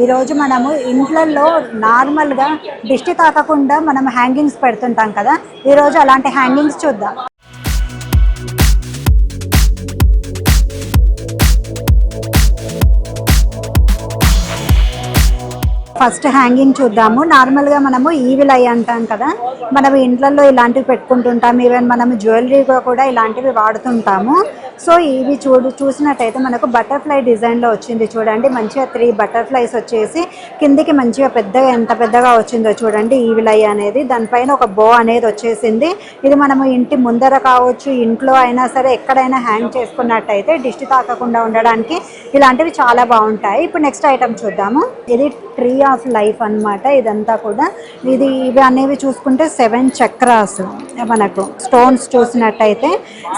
ఈరోజు మనము ఇంట్లలో నార్మల్గా దిష్టి తాకకుండా మనం హ్యాంగింగ్స్ పెడుతుంటాం కదా, ఈరోజు అలాంటి హ్యాంగింగ్స్ చూద్దాం. ఫస్ట్ హ్యాంగింగ్ చూద్దాము. నార్మల్గా మనము ఈవిల్ ఐ అంటాం కదా, మనం ఇంట్లలో ఇలాంటివి పెట్టుకుంటుంటాం. ఈవెన్ మనము జ్యువెలరీగా కూడా ఇలాంటివి వాడుతుంటాము. సో ఇవి చూసినట్టయితే మనకు బటర్ఫ్లై డిజైన్లో వచ్చింది చూడండి. మంచిగా 3 బటర్ఫ్లైస్ వచ్చేసి కిందికి మంచిగా పెద్దగా ఎంత పెద్దగా వచ్చిందో చూడండి ఈవిల్ ఐ అనేది. దానిపైన ఒక బో అనేది వచ్చేసింది. ఇది మనము ఇంటి ముందర కావచ్చు, ఇంట్లో అయినా సరే ఎక్కడైనా హ్యాంగ్ చేసుకున్నట్టయితే దిష్టి తాకకుండా ఉండడానికి ఇలాంటివి చాలా బాగుంటాయి. ఇప్పుడు నెక్స్ట్ ఐటమ్ చూద్దాము. ఇది ట్రీ ఆఫ్ లైఫ్ అన్నమాట. ఇదంతా కూడా ఇవి అనేవి చూసుకుంటే 7 చక్రాస్, మనకు స్టోన్స్ చూసినట్టయితే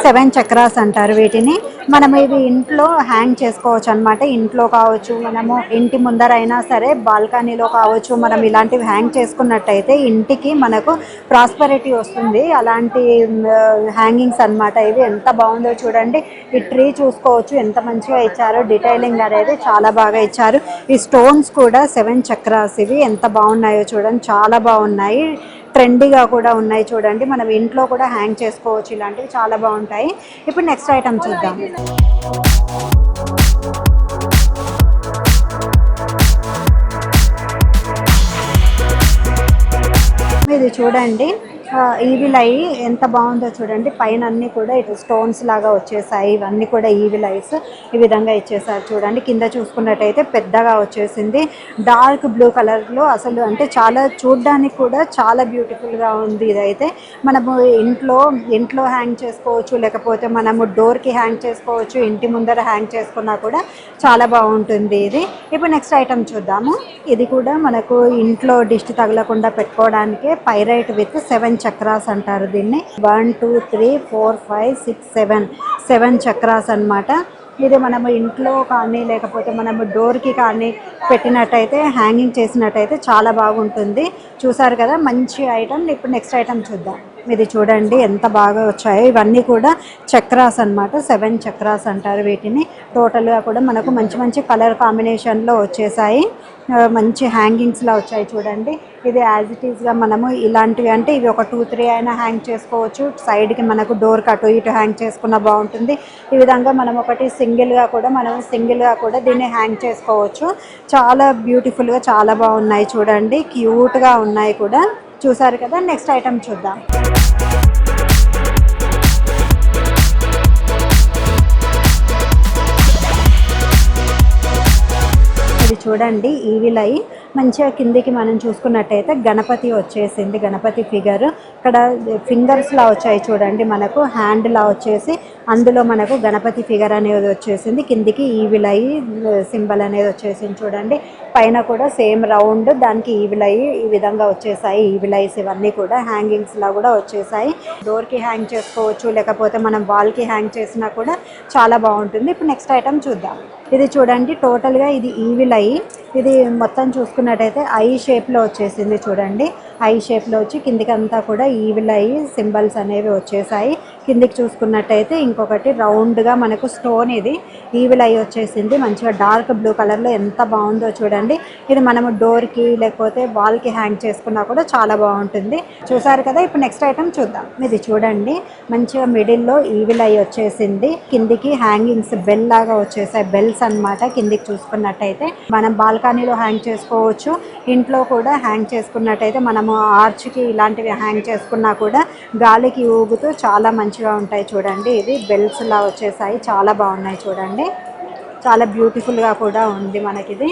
7 చక్రాస్ అంటారు వీటిని. మనం ఇవి ఇంట్లో హ్యాంగ్ చేసుకోవచ్చు అనమాట. ఇంట్లో కావచ్చు, మనము ఇంటి ముందర అయినా సరే, బాల్కనీలో కావచ్చు, మనం ఇలాంటివి హ్యాంగ్ చేసుకున్నట్టయితే ఇంటికి మనకు ప్రాస్పరిటీ వస్తుంది. అలాంటి హ్యాంగింగ్స్ అనమాట ఇవి. ఎంత బాగుందో చూడండి. ఈ ట్రీ చూసుకోవచ్చు ఎంత మంచిగా ఇచ్చారో. డీటెయిలింగ్ అనేది చాలా బాగా ఇచ్చారు. ఈ స్టోన్స్ కూడా 7 చక్రాస్. ఇవి ఎంత బాగున్నాయో చూడండి, చాలా బాగున్నాయి. ట్రెండీగా కూడా ఉన్నాయి చూడండి. మనం ఇంట్లో కూడా హ్యాంగ్ చేసుకోవచ్చు. ఇలాంటివి చాలా బాగుంటాయి. ఇప్పుడు నెక్స్ట్ ఐటమ్ చూద్దాం. ఇది చూడండి, ఈవిల్ ఐ ఎంత బాగుందో చూడండి. పైన అన్నీ కూడా ఇటు స్టోన్స్ లాగా వచ్చేసాయి. ఇవన్నీ కూడా ఈవిల్ ఐస్ ఈ విధంగా ఇచ్చేసారు చూడండి. కింద చూసుకున్నట్టయితే పెద్దగా వచ్చేసింది. డార్క్ బ్లూ కలర్లో అసలు అంటే చాలా చూడ్డానికి కూడా చాలా బ్యూటిఫుల్గా ఉంది. ఇదైతే మనము ఇంట్లో హ్యాంగ్ చేసుకోవచ్చు, లేకపోతే మనము డోర్కి హ్యాంగ్ చేసుకోవచ్చు. ఇంటి ముందర హ్యాంగ్ చేసుకున్నా కూడా చాలా బాగుంటుంది ఇది. ఇప్పుడు నెక్స్ట్ ఐటమ్ చూద్దాము. ఇది కూడా మనకు ఇంట్లో దిష్టి తగలకుండా పెట్టుకోవడానికి పైరైట్ విత్ 7 చక్రాస్ అంటారు దీన్ని. 1 2 3 4 5 6 7 చక్రాస్ అన్నమాట. ఇది మనము ఇంట్లో కానీ లేకపోతే మనము డోర్కి కానీ పెట్టినట్టయితే, హ్యాంగింగ్ చేసినట్టయితే చాలా బాగుంటుంది. చూసారు కదా, మంచి ఐటమ్. ఇప్పుడు నెక్స్ట్ ఐటమ్ చూద్దాం. ఇది చూడండి ఎంత బాగా వచ్చాయో. ఇవన్నీ కూడా చక్రాస్ అన్నమాట. 7 చక్రాస్ అంటారు వీటిని. టోటల్గా కూడా మనకు మంచి మంచి కలర్ కాంబినేషన్లో వచ్చేసాయి. మంచి హ్యాంగింగ్స్లో వచ్చాయి చూడండి. ఇది యాజ్ ఇట్ ఈస్గా మనము ఇలాంటివి అంటే ఇవి ఒక 2 3 అయినా హ్యాంగ్ చేసుకోవచ్చు. సైడ్కి మనకు డోర్కి అటు ఇటు హ్యాంగ్ చేసుకున్న బాగుంటుంది. ఈ విధంగా మనం ఒకటి సింగిల్గా కూడా దీన్ని హ్యాంగ్ చేసుకోవచ్చు. చాలా బ్యూటిఫుల్గా చాలా బాగున్నాయి చూడండి. క్యూట్గా ఉన్నాయి కూడా. చూసారు కదా, నెక్స్ట్ ఐటమ్ చూద్దాం. ఇది చూడండి ఈవిల్ ఐ. మంచిగా కిందికి మనం చూసుకున్నట్టయితే గణపతి వచ్చేసింది. గణపతి ఫిగర్ ఇక్కడ ఫింగర్స్లా వచ్చాయి చూడండి. మనకు హ్యాండ్లా వచ్చేసి అందులో మనకు గణపతి ఫిగర్ అనేది వచ్చేసింది. కిందికి ఈవిల్ ఐ సింబల్ అనేది వచ్చేసింది చూడండి. పైన కూడా సేమ్ రౌండ్ దానికి ఈవిల్ ఐ ఈ విధంగా వచ్చేసాయి. ఈవిల్ ఐస్ ఇవన్నీ కూడా హ్యాంగింగ్స్లా కూడా వచ్చేసాయి. డోర్కి హ్యాంగ్ చేసుకోవచ్చు, లేకపోతే మనం వాల్కి హ్యాంగ్ చేసినా కూడా చాలా బాగుంటుంది. ఇప్పుడు నెక్స్ట్ ఐటమ్ చూద్దాం. ఇది చూడండి, టోటల్గా ఇది ఈవిల్ ఐ. ఇది మొత్తం చూసుకున్నట్టయితే ఐ షేప్లో వచ్చేసింది చూడండి. ఐ షేప్లో వచ్చి కిందికి అంతా కూడా ఈవిల్ ఐ సింబల్స్ అనేవి వచ్చేసాయి. కిందికి చూసుకున్నట్టయితే ఇంకొకటి రౌండ్గా మనకు స్టోన్ ఇది ఈవిల్ ఐ వచ్చేసింది. మంచిగా డార్క్ బ్లూ కలర్లో ఎంత బాగుందో చూడండి. ఇది మనము డోర్కి లేకపోతే వాల్కి హ్యాంగ్ చేసుకున్నా కూడా చాలా బాగుంటుంది. చూసారు కదా, ఇప్పుడు నెక్స్ట్ ఐటమ్ చూద్దాం. ఇది చూడండి, మంచిగా మిడిల్లో ఈవిల్ ఐ వచ్చేసింది. కిందికి హ్యాంగింగ్స్ బెల్ లాగా వచ్చేసాయి. బెల్స్ అన్నమాట. కిందికి చూసుకున్నట్టయితే మనం బాల్కనీలో హ్యాంగ్ చేసుకోవచ్చు. ఇంట్లో కూడా హ్యాంగ్ చేసుకున్నట్టయితే మనము ఆర్చ్కి ఇలాంటివి హ్యాంగ్ చేసుకున్నా కూడా గాలికి ఊగుతూ చాలా మంచిగా ఉంటాయి చూడండి. ఇది బెల్స్ లా వచ్చేసాయి. చాలా బాగున్నాయి చూడండి. చాలా బ్యూటిఫుల్గా కూడా ఉంది మనకిది.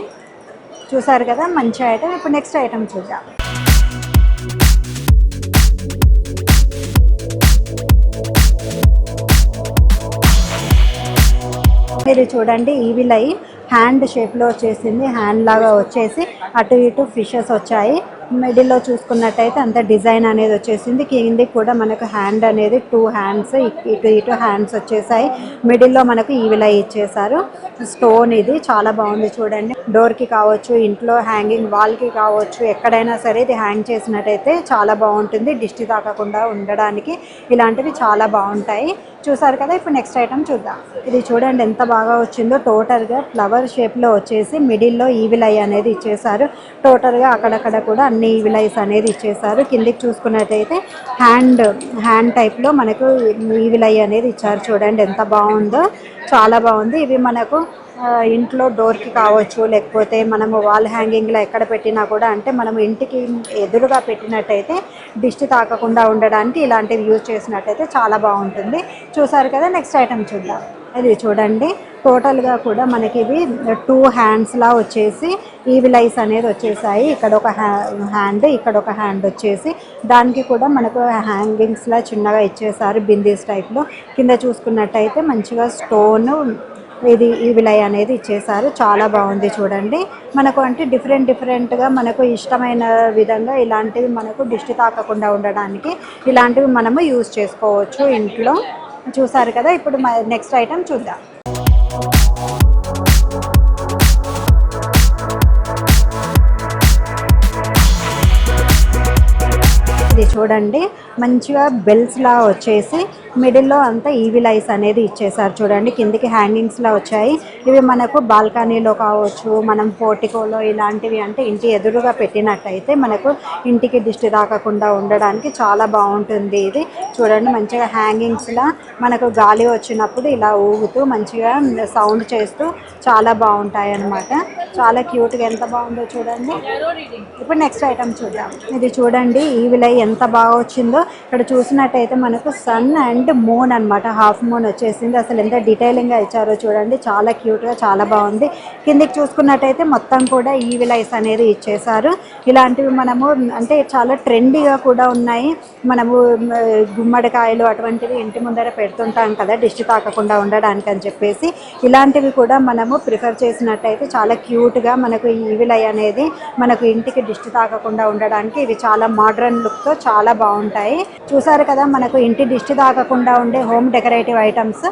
చూసారు కదా, మంచి ఐటమ్. ఇప్పుడు నెక్స్ట్ ఐటమ్ చూద్దాం. ఇది చూడండి ఈవిల్ ఐ హ్యాండ్ షేప్లో వచ్చేసింది. హ్యాండ్ లాగా వచ్చేసి అటు ఇటు ఫిషెస్ వచ్చాయి. మిడిల్లో చూసుకున్నట్టయితే అంత డిజైన్ అనేది వచ్చేసింది. కిందికి కూడా మనకు హ్యాండ్ అనేది 2 హ్యాండ్స్ ఇటు హ్యాండ్స్ వచ్చేసాయి. మిడిల్లో మనకు ఈవిలై ఇచ్చేసారు. స్టోన్ ఇది చాలా బాగుంది చూడండి. డోర్కి కావచ్చు, ఇంట్లో హ్యాంగింగ్ వాల్కి కావచ్చు, ఎక్కడైనా సరే ఇది హ్యాంగ్ చేసినట్టయితే చాలా బాగుంటుంది. దిష్టి తాకకుండా ఉండడానికి ఇలాంటివి చాలా బాగుంటాయి. చూసారు కదా. ఇప్పుడు నెక్స్ట్ ఐటమ్ చూద్దాం. ఇది చూడండి ఎంత బాగా వచ్చిందో. టోటల్గా ఫ్లవర్ షేప్లో వచ్చేసి మిడిల్లో ఈవిలై అనేది ఇచ్చేసారు. టోటల్గా అక్కడక్కడ కూడా అన్ని ఈవిలైస్ అనేది ఇచ్చేసారు. కిందికి చూసుకున్నట్టయితే హ్యాండ్ టైప్లో మనకు ఈవిలై అనేది ఇచ్చారు. చూడండి ఎంత బాగుందో, చాలా బాగుంది. ఇవి మనకు ఇంట్లో డోర్కి కావచ్చు, లేకపోతే మనము వాల్ హ్యాంగింగ్లో ఎక్కడ పెట్టినా కూడా, అంటే మనం ఇంటికి ఎదురుగా పెట్టినట్టయితే దిష్టి తాకకుండా ఉండడానికి ఇలాంటివి యూజ్ చేసినట్టయితే చాలా బాగుంటుంది. చూసారు కదా. నెక్స్ట్ ఐటమ్ చూద్దాం. ఇది చూడండి టోటల్గా కూడా మనకి ఇవి 2 హ్యాండ్స్లా వచ్చేసి ఈవిలైస్ అనేది వచ్చేసాయి. ఇక్కడ ఒక హ్యాండ్, ఇక్కడ ఒక హ్యాండ్ వచ్చేసి దానికి కూడా మనకు హ్యాంగింగ్స్లా చిన్నగా ఇచ్చేసారు బిందీస్ టైప్లో. కింద చూసుకున్నట్టయితే మంచిగా స్టోన్ ఇది ఈవిలై అనేది ఇచ్చేసారు. చాలా బాగుంది చూడండి. మనకు అంటే డిఫరెంట్గా మనకు ఇష్టమైన విధంగా ఇలాంటివి మనకు దిష్టి తాకకుండా ఉండడానికి ఇలాంటివి మనము యూజ్ చేసుకోవచ్చు ఇంట్లో. చూసారు కదా. ఇప్పుడు నెక్స్ట్ ఐటమ్ చూద్దాం. ఇది చూడండి మంచిగా బెల్స్లా వచ్చేసి మిడిల్లో అంతా ఈవిలైస్ అనేది ఇచ్చేసారు. చూడండి కిందికి హ్యాంగింగ్స్లా వచ్చాయి. ఇవి మనకు బాల్కనీలో కావచ్చు, మనం పోర్టికోలో ఇలాంటివి అంటే ఇంటి ఎదురుగా పెట్టినట్టయితే మనకు ఇంటికి దిష్టి తాకకుండా ఉండడానికి చాలా బాగుంటుంది. ఇది చూడండి మంచిగా హ్యాంగింగ్స్లా మనకు గాలి వచ్చినప్పుడు ఇలా ఊగుతూ మంచిగా సౌండ్ చేస్తూ చాలా బాగుంటాయి అన్నమాట. చాలా క్యూట్గా ఎంత బాగుందో చూడండి. ఇప్పుడు నెక్స్ట్ ఐటమ్ చూద్దాం. ఇది చూడండి ఈవిలై ఎంత బాగా వచ్చిందో. ఇక్కడ చూసినట్టయితే మనకు సన్ అండ్ మూన్ అనమాట, హాఫ్ మూన్ వచ్చేసింది. అసలు ఎంత డీటెయిలింగ్గా ఇచ్చారో చూడండి. చాలా క్యూట్గా చాలా బాగుంది. కిందికి చూసుకున్నట్టయితే మొత్తం కూడా ఈవిలైస్ అనేది ఇచ్చేసారు. ఇలాంటివి మనము అంటే చాలా ట్రెండీగా కూడా ఉన్నాయి. మనము గుమ్మడికాయలు అటువంటివి ఇంటి ముందర పెడుతుంటాం కదా దిష్టి తాకకుండా ఉండడానికి అని చెప్పేసి. ఇలాంటివి కూడా మనము ప్రిఫర్ చేసినట్టయితే చాలా క్యూట్గా మనకు ఈవిలై అనేది మనకు ఇంటికి దిష్టి తాకకుండా ఉండడానికి ఇవి చాలా మోడ్రన్ లుక్తో చాలా బాగుంటాయి. చూసారు కదా మనకు ఇంటి దిష్టి తాకకుండా ఉండే హోమ్ డెకరేటివ్ ఐటమ్స్.